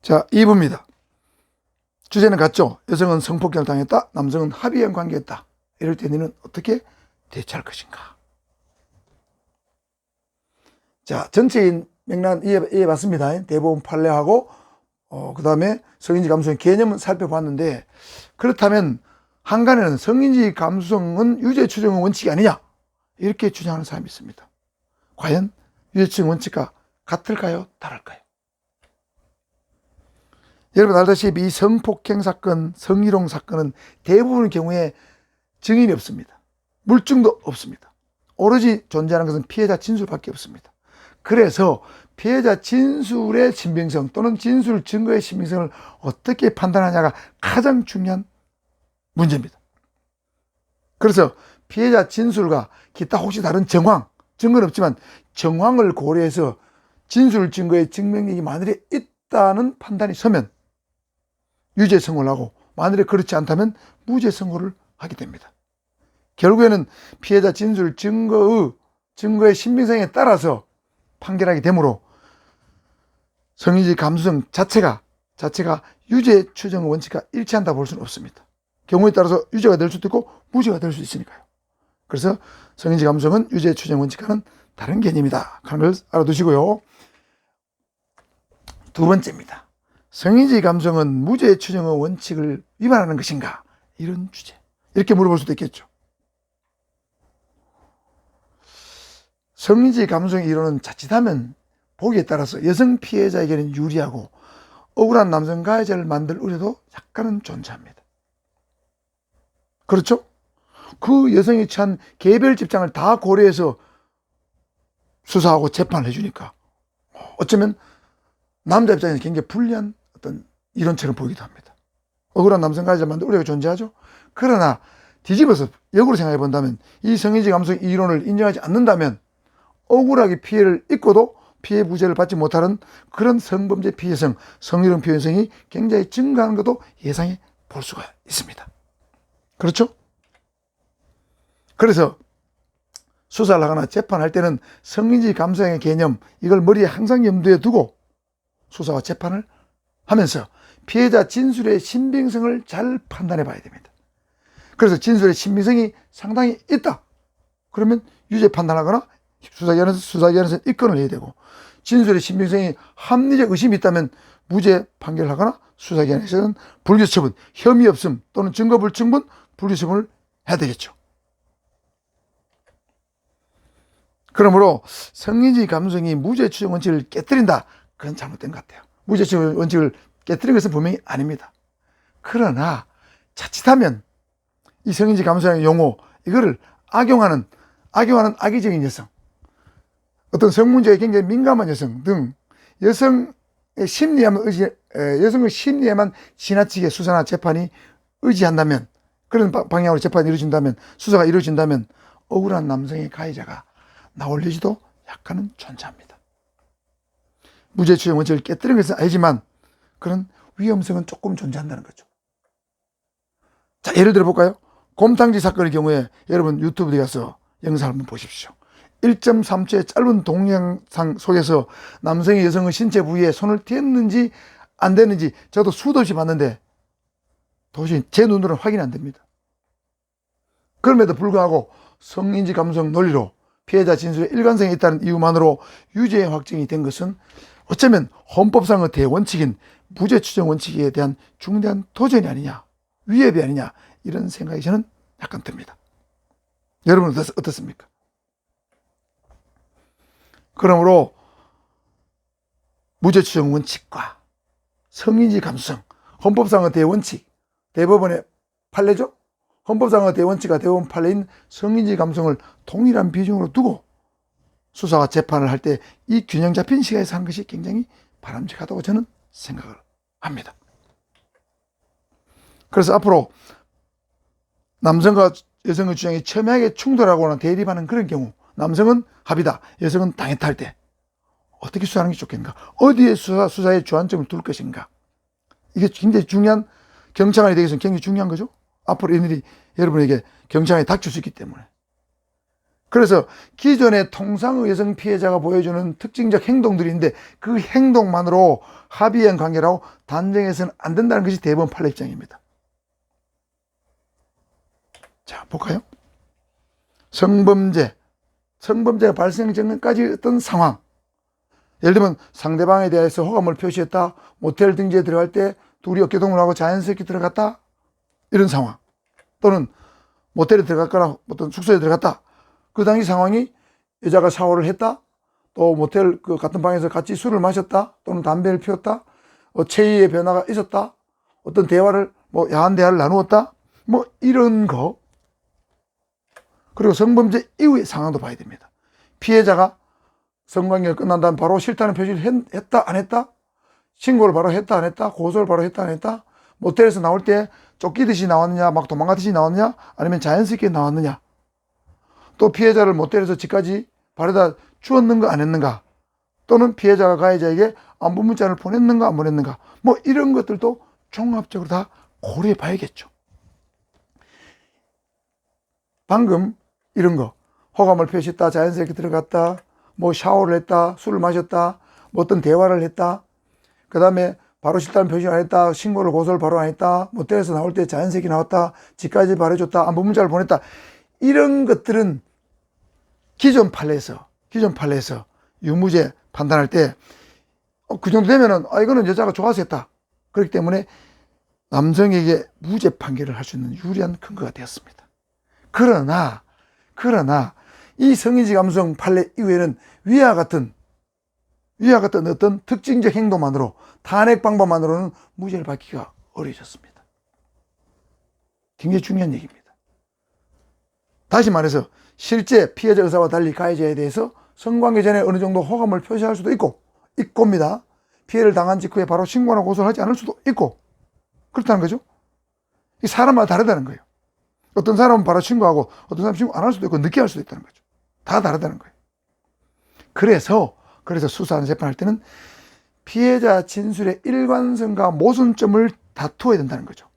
자, 2부입니다. 주제는 같죠? 여성은 성폭행을 당했다. 남성은 합의한 관계였다. 이럴 때 너는 어떻게 대처할 것인가? 자, 전체인 맥락 이해봤습니다. 대법원 판례하고 그 다음에 성인지 감수성 개념은 살펴봤는데, 그렇다면 한간에는 성인지 감수성은 유죄 추정의 원칙이 아니냐, 이렇게 주장하는 사람이 있습니다. 과연 유죄 추정 원칙과 같을까요? 다를까요? 여러분 알다시피 이 성폭행 사건, 성희롱 사건은 대부분의 경우에 증인이 없습니다. 물증도 없습니다. 오로지 존재하는 것은 피해자 진술밖에 없습니다. 그래서 피해자 진술의 신빙성 또는 진술 증거의 신빙성을 어떻게 판단하냐가 가장 중요한 문제입니다. 그래서 피해자 진술과 기타 혹시 다른 정황, 증거는 없지만 정황을 고려해서 진술 증거의 증명력이 만일에 있다는 판단이 서면 유죄 선고를 하고, 만일에 그렇지 않다면 무죄 선고를 하게 됩니다. 결국에는 피해자 진술 증거의 신빙성에 따라서 판결하게 되므로 성인지 감수성 자체가 유죄 추정 원칙과 일치한다 볼 수는 없습니다. 경우에 따라서 유죄가 될 수도 있고 무죄가 될 수 있으니까요. 그래서 성인지 감수성은 유죄 추정 원칙과는 다른 개념이다 하는 걸 알아두시고요. 두 번째입니다. 성인지 감수성은 무죄 추정의 원칙을 위반하는 것인가? 이런 주제. 이렇게 물어볼 수도 있겠죠. 성인지 감수성 이론은 자칫하면 보기에 따라서 여성 피해자에게는 유리하고 억울한 남성 가해자를 만들 우려도 약간은 존재합니다. 그렇죠? 그 여성이 처한 개별 집장을 다 고려해서 수사하고 재판을 해주니까 어쩌면 남자 입장에서 굉장히 불리한 어떤 이론처럼 보이기도 합니다. 억울한 남성 가해자를 만들 우려가 존재하죠. 그러나 뒤집어서 역으로 생각해 본다면, 이 성인지 감수성 이론을 인정하지 않는다면 억울하게 피해를 입고도 피해 부재를 받지 못하는 그런 성범죄 피해성, 성희롱 피해성이 굉장히 증가하는 것도 예상해 볼 수가 있습니다. 그렇죠? 그래서 수사를 하거나 재판할 때는 성인지 감수성의 개념, 이걸 머리에 항상 염두에 두고 수사와 재판을 하면서 피해자 진술의 신빙성을 잘 판단해 봐야 됩니다. 그래서 진술의 신빙성이 상당히 있다, 그러면 유죄 판단하거나 수사기관에서 입건을 해야 되고, 진술의 신빙성이 합리적 의심이 있다면 무죄 판결하거나 수사기관에서는 불기소 처분, 혐의 없음 또는 증거 불충분 불기소 처분을 해야 되겠죠. 그러므로 성인지 감수성이 무죄 추정 원칙을 깨뜨린다, 그건 잘못된 것 같아요. 무죄 추정 원칙을 깨뜨린 것은 분명히 아닙니다. 그러나 자칫하면 이 성인지 감수성의 용어, 이거를 악용하는 악의적인 여성, 어떤 성문제에 굉장히 민감한 여성 등 여성의 심리에만 지나치게 수사나 재판이 의지한다면, 그런 방향으로 재판이 이루어진다면, 수사가 이루어진다면 억울한 남성의 가해자가 나올 여지도 약간은 존재합니다. 무죄 추정 원칙을 깨뜨린 것은 아니지만 그런 위험성은 조금 존재한다는 거죠. 자, 예를 들어 볼까요? 곰탕지 사건의 경우에 여러분 유튜브에 가서 영상을 한번 보십시오. 1.3초의 짧은 동영상 속에서 남성이 여성의 신체 부위에 손을 댔는지 안 댔는지 저도 수도 없이 봤는데 도저히 제 눈으로는 확인이 안 됩니다. 그럼에도 불구하고 성인지 감수성 논리로 피해자 진술에 일관성이 있다는 이유만으로 유죄 확정이 된 것은 어쩌면 헌법상의 대원칙인 무죄 추정 원칙에 대한 중대한 도전이 아니냐, 위협이 아니냐, 이런 생각이 저는 약간 듭니다. 여러분은 어떻습니까? 그러므로 무죄 추정 원칙과 성인지 감수성, 헌법상의 대원칙, 대법원의 판례죠? 헌법상의 대원칙과 대법원 판례인 성인지 감수성을 동일한 비중으로 두고 수사와 재판을 할 때 이 균형 잡힌 시각에서 한 것이 굉장히 바람직하다고 저는 생각을 합니다. 그래서 앞으로 남성과 여성의 주장이 첨예하게 충돌하거나 대립하는 그런 경우, 남성은 합의다, 여성은 당했다 할 때 어떻게 수사하는 게 좋겠는가? 어디에 수사의 주안점을 둘 것인가? 이게 굉장히 중요한, 경찰관이 되기 위해서는 굉장히 중요한 거죠. 앞으로 이런 일이 여러분에게 경찰관이 닥칠 수 있기 때문에 그래서 기존의 통상의 여성 피해자가 보여주는 특징적 행동들이 있는데 그 행동만으로 합의행 관계라고 단정해서는 안 된다는 것이 대법원 판례 입장입니다. 자, 볼까요? 성범죄가 발생 전까지 어떤 상황, 예를 들면 상대방에 대해서 호감을 표시했다, 모텔 등지에 들어갈 때 둘이 어깨동무를 하고 자연스럽게 들어갔다, 이런 상황, 또는 모텔에 들어갔거나 어떤 숙소에 들어갔다, 그 당시 상황이 여자가 샤워를 했다, 또 모텔 그 같은 방에서 같이 술을 마셨다, 또는 담배를 피웠다, 체위의 변화가 있었다, 어떤 대화를 야한 대화를 나누었다, 이런 거. 그리고 성범죄 이후의 상황도 봐야 됩니다. 피해자가 성관계가 끝난 다음 바로 싫다는 표시를 했다 안 했다, 신고를 바로 했다 안 했다, 고소를 바로 했다 안 했다, 모텔에서 나올 때 쫓기듯이 나왔느냐, 막 도망가듯이 나왔느냐, 아니면 자연스럽게 나왔느냐, 또 피해자를 모텔에서 집까지 바래다 주었는가 안 했는가, 또는 피해자가 가해자에게 안부 문자를 보냈는가 안 보냈는가, 이런 것들도 종합적으로 다 고려해 봐야겠죠. 방금 이런 거, 호감을 표시했다, 자연스럽게 들어갔다, 샤워를 했다, 술을 마셨다, 어떤 대화를 했다, 그 다음에 바로 싫다는 표시를 안 했다, 신고를 고소를 바로 안 했다, 모텔에서 나올 때 자연스럽게 나왔다, 집까지 바래줬다, 안부 문자를 보냈다, 이런 것들은 기존 판례에서 유무죄 판단할 때 그 정도 되면은 이거는 여자가 좋아서 했다, 그렇기 때문에 남성에게 무죄 판결을 할 수 있는 유리한 근거가 되었습니다. 그러나 이 성인지 감수성 판례 이후에는 위와 같은 어떤 특징적 행동만으로, 탄핵 방법만으로는 무죄를 받기가 어려워졌습니다. 굉장히 중요한 얘기입니다. 다시 말해서 실제 피해자 의사와 달리 가해자에 대해서 성관계 전에 어느 정도 호감을 표시할 수도 있고입니다. 피해를 당한 직후에 바로 신고나 고소를 하지 않을 수도 있고, 그렇다는 거죠. 이 사람마다 다르다는 거예요. 어떤 사람은 바로 신고하고 어떤 사람은 신고 안 할 수도 있고 늦게 할 수도 있다는 거죠. 다 다르다는 거예요. 그래서 수사하는 재판할 때는 피해자 진술의 일관성과 모순점을 다투어야 된다는 거죠.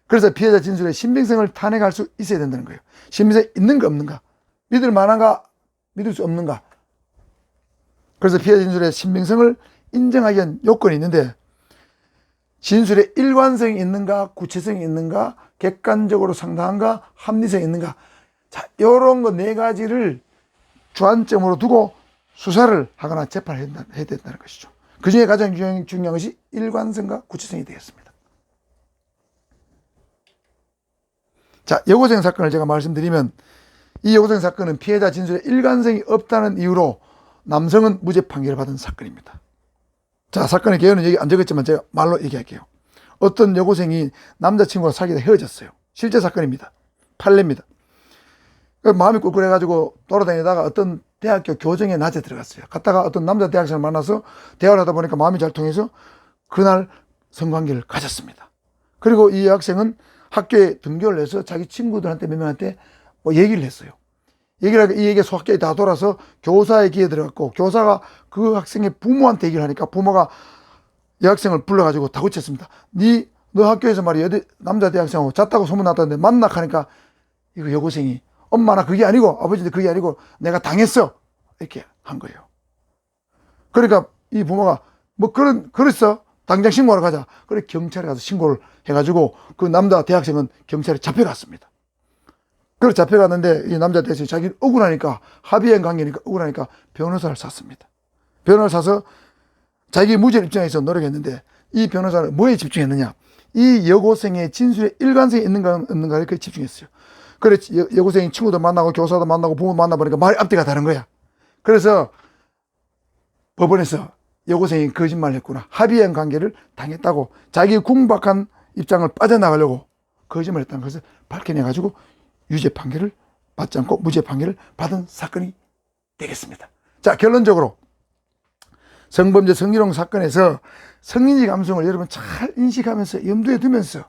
그래서 피해자 진술의 신빙성을 탄핵할 수 있어야 된다는 거예요. 신빙성이 있는가 없는가, 믿을 만한가 믿을 수 없는가. 그래서 피해자 진술의 신빙성을 인정하기 위한 요건이 있는데, 진술의 일관성이 있는가, 구체성이 있는가, 객관적으로 상당한가, 합리성이 있는가. 자, 요런 거 네 가지를 주안점으로 두고 수사를 하거나 재판을 해야 된다는 것이죠. 그 중에 가장 중요한 것이 일관성과 구체성이 되겠습니다. 자, 여고생 사건을 제가 말씀드리면, 이 여고생 사건은 피해자 진술에 일관성이 없다는 이유로 남성은 무죄 판결을 받은 사건입니다. 자, 사건의 개요는 여기 안 적었지만 제가 말로 얘기할게요. 어떤 여고생이 남자친구와 사귀다 헤어졌어요. 실제 사건입니다. 판례입니다. 마음이 꿀꿀해가지고 돌아다니다가 어떤 대학교 교정에 낮에 들어갔어요. 갔다가 어떤 남자 대학생을 만나서 대화를 하다 보니까 마음이 잘 통해서 그날 성관계를 가졌습니다. 그리고 이 여학생은 학교에 등교를 해서 자기 친구들한테 몇 명한테 얘기를 했어요. 얘기를 하니까 이 얘기가 소학교에 다 돌아서 교사의 귀에 들어갔고, 교사가 그 학생의 부모한테 얘기를 하니까 부모가 여학생을 불러가지고 다구쳤습니다. 너 학교에서 말이야 남자 대학생하고 잤다고 소문났다는데 만나 하니까 이거 여고생이 엄마 나 그게 아니고 아버지한테 그게 아니고 내가 당했어 이렇게 한 거예요. 그러니까 이 부모가 그랬어 당장 신고하러 가자. 그래 경찰에 가서 신고를 해가지고 그 남자 대학생은 경찰에 잡혀갔습니다. 그래서 잡혀갔는데 이 남자 대학생이 자기는 억울하니까, 합의행 관계니까 억울하니까 변호사를 샀습니다. 변호사를 사서 자기 무죄 입장에서 노력했는데, 이 변호사는 뭐에 집중했느냐, 이 여고생의 진술에 일관성이 있는가 없는가에 집중했어요. 그래 여고생이 친구도 만나고 교사도 만나고 부모 만나보니까 말이 앞뒤가 다른 거야. 그래서 법원에서 여고생이 거짓말을 했구나, 합의행 관계를 당했다고, 자기 궁박한 입장을 빠져나가려고 거짓말을 했다는 것을 밝혀내가지고 유죄 판결을 받지 않고 무죄 판결을 받은 사건이 되겠습니다. 자, 결론적으로 성범죄 성희롱 사건에서 성인지 감성을 여러분 잘 인식하면서 염두에 두면서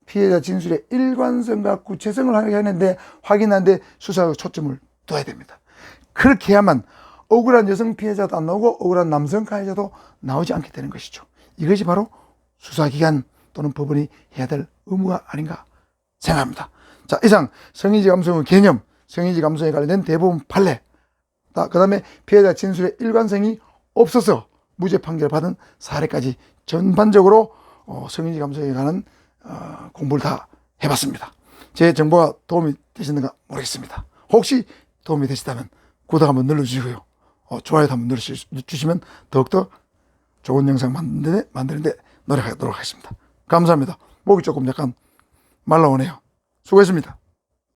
피해자 진술의 일관성과 구체성을 하는데 확인하는데 수사의 초점을 둬야 됩니다. 그렇게 해야만 억울한 여성 피해자도 안 나오고 억울한 남성 가해자도 나오지 않게 되는 것이죠. 이것이 바로 수사기관 또는 법원이 해야 될 의무가 아닌가 생각합니다. 자, 이상 성인지 감성의 개념, 성인지 감성에 관련된 대부분 판례, 그 다음에 피해자 진술의 일관성이 없어서 무죄 판결을 받은 사례까지 전반적으로 성인지 감성에 관한 공부를 다 해봤습니다. 제 정보가 도움이 되시는가 모르겠습니다. 혹시 도움이 되시다면 구독 한번 눌러주시고요. 좋아요도 한번 눌러주시면 더욱더 좋은 영상 만드는데 노력하도록 하겠습니다. 감사합니다. 목이 조금 약간 말라오네요. 수고했습니다.